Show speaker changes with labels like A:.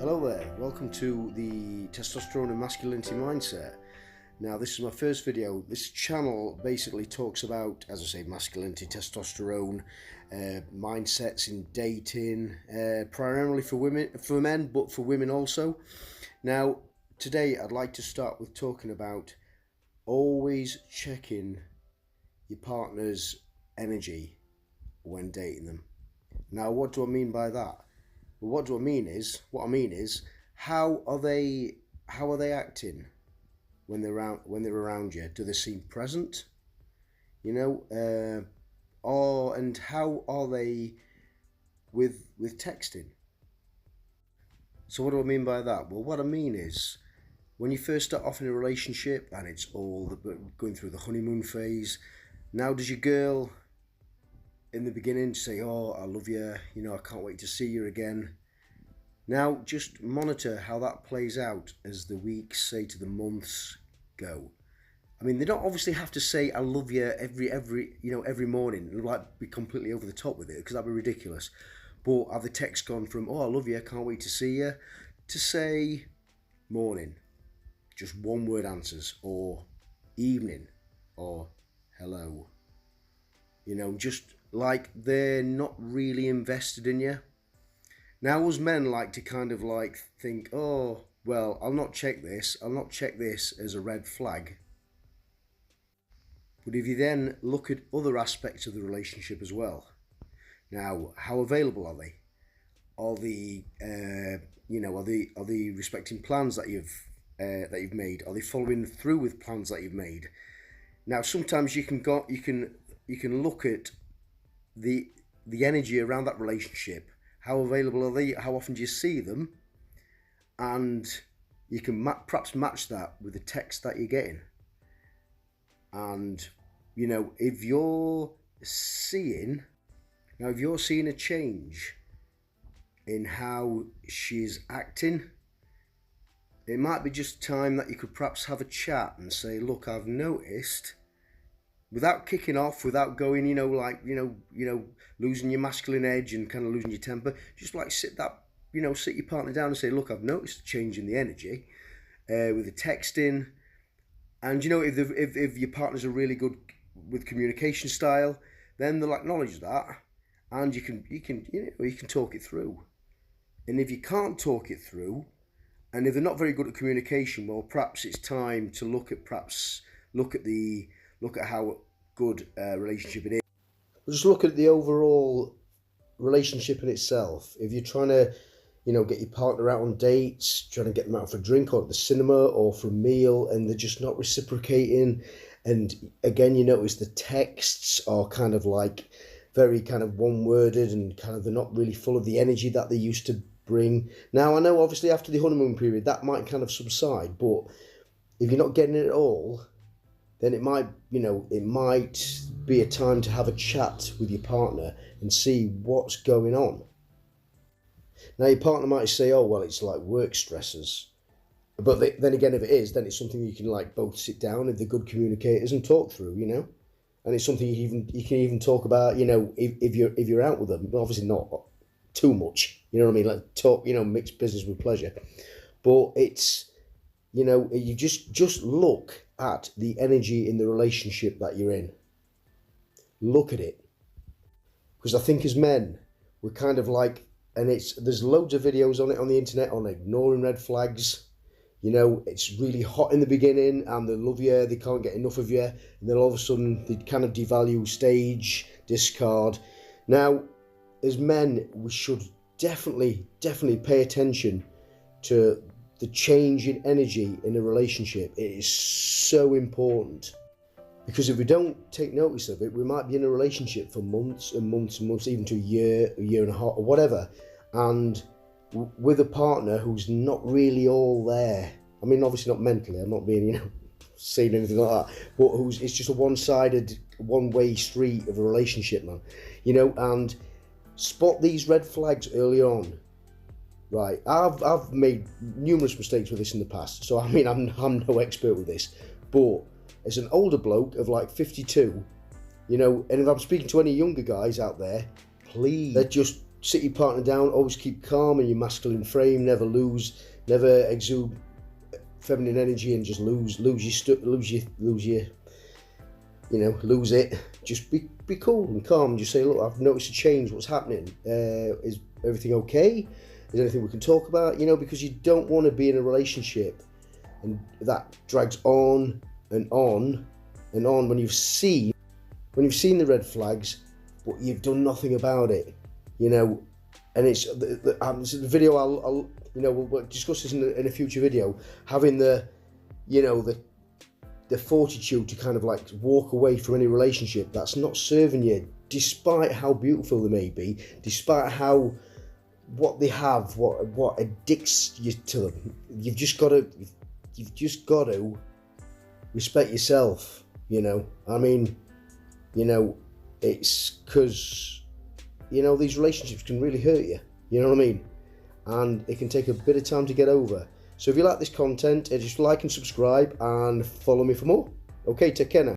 A: Hello there, welcome to the Testosterone and Masculinity Mindset. Now this is my first video. This channel basically talks about, as I say, masculinity, testosterone, mindsets in dating, primarily for men, but for women also. Now today I'd like to start with talking about always checking your partner's energy when dating them. Now what do I mean by that? Well, what I mean is, how are they acting when they're around you? Do they seem present? And how are they with texting? So what do I mean by that? Well, what I mean is, when you first start off in a relationship and it's all going through the honeymoon phase, now does your girl in the beginning say, "Oh, I love you, I can't wait to see you again"? Now just monitor how that plays out as the weeks, say to the months go. I mean, they don't obviously have to say "I love you" every morning, like be completely over the top with it, because that'd be ridiculous. But have the text gone from "Oh, I love you, can't wait to see you" to say "morning," just one word answers, or "evening," or "hello"? Just like they're not really invested in you. Now us men like to kind of like think, "Oh, well, I'll not check this as a red flag." But if you then look at other aspects of the relationship as well, now how available are they? Are they respecting plans that you've made? Are they following through with plans that you've made? Now sometimes you can look at the energy around that relationship. How available are they? How often do you see them? And you can perhaps match that with the text that you're getting. And if you're seeing a change in how she's acting, it might be just time that you could perhaps have a chat and say, "Look, I've noticed," without kicking off, without going, losing your masculine edge and kind of losing your temper. Just like sit your partner down and say, "Look, I've noticed a change in the energy with the texting." And if your partners are really good with communication style, then they'll acknowledge that, and you can talk it through. And if you can't talk it through, and if they're not very good at communication, well, perhaps it's time to look at how good a relationship it is. Just look at the overall relationship in itself. If you're trying to, get your partner out on dates, trying to get them out for a drink or at the cinema or for a meal, and they're just not reciprocating, and again, you notice the texts are kind of like very kind of one-worded, and kind of they're not really full of the energy that they used to bring. Now, I know obviously after the honeymoon period that might kind of subside, but if you're not getting it at all, then it might be a time to have a chat with your partner and see what's going on. Now, your partner might say, "Oh, well, it's like work stresses." But then again, if it is, then it's something you can both sit down, if they're good communicators, and talk through, And it's something you can even talk about, if you're out with them. Obviously not too much, you know what I mean? Like talk, mix business with pleasure. But it's, you just look at the energy in the relationship that you're in. Look at it. Because I think as men, we're kind of like, and there's loads of videos on it on the internet on ignoring red flags. It's really hot in the beginning and they love you, they can't get enough of you, and then all of a sudden they kind of devalue, stage, discard. Now, as men, we should definitely pay attention to the change in energy in a relationship. It is so important, because if we don't take notice of it, we might be in a relationship for months and months and months, even to a year and a half, or whatever, and with a partner who's not really all there. I mean, obviously not mentally, I'm not being, saying anything like that, but it's just a one-sided, one-way street of a relationship, man. And spot these red flags early on. Right, I've made numerous mistakes with this in the past, so I mean, I'm no expert with this, but as an older bloke of 52, and if I'm speaking to any younger guys out there, please, they're just sit your partner down, always keep calm in your masculine frame, never exude feminine energy and just lose it. Just be cool and calm. Just say, look, I've noticed a change. What's happening? Is everything okay? Is there anything we can talk about? Because you don't want to be in a relationship and that drags on and on and on when you've seen the red flags, but you've done nothing about it. And it's the video. We'll discuss this in a future video. Having the fortitude to kind of like walk away from any relationship that's not serving you, despite how beautiful they may be, despite what they have, what addicts you to them. You've just got to respect yourself. It's because these relationships can really hurt you. You know what I mean? And it can take a bit of time to get over. So if you like this content, just like and subscribe and follow me for more. Okay, take care now.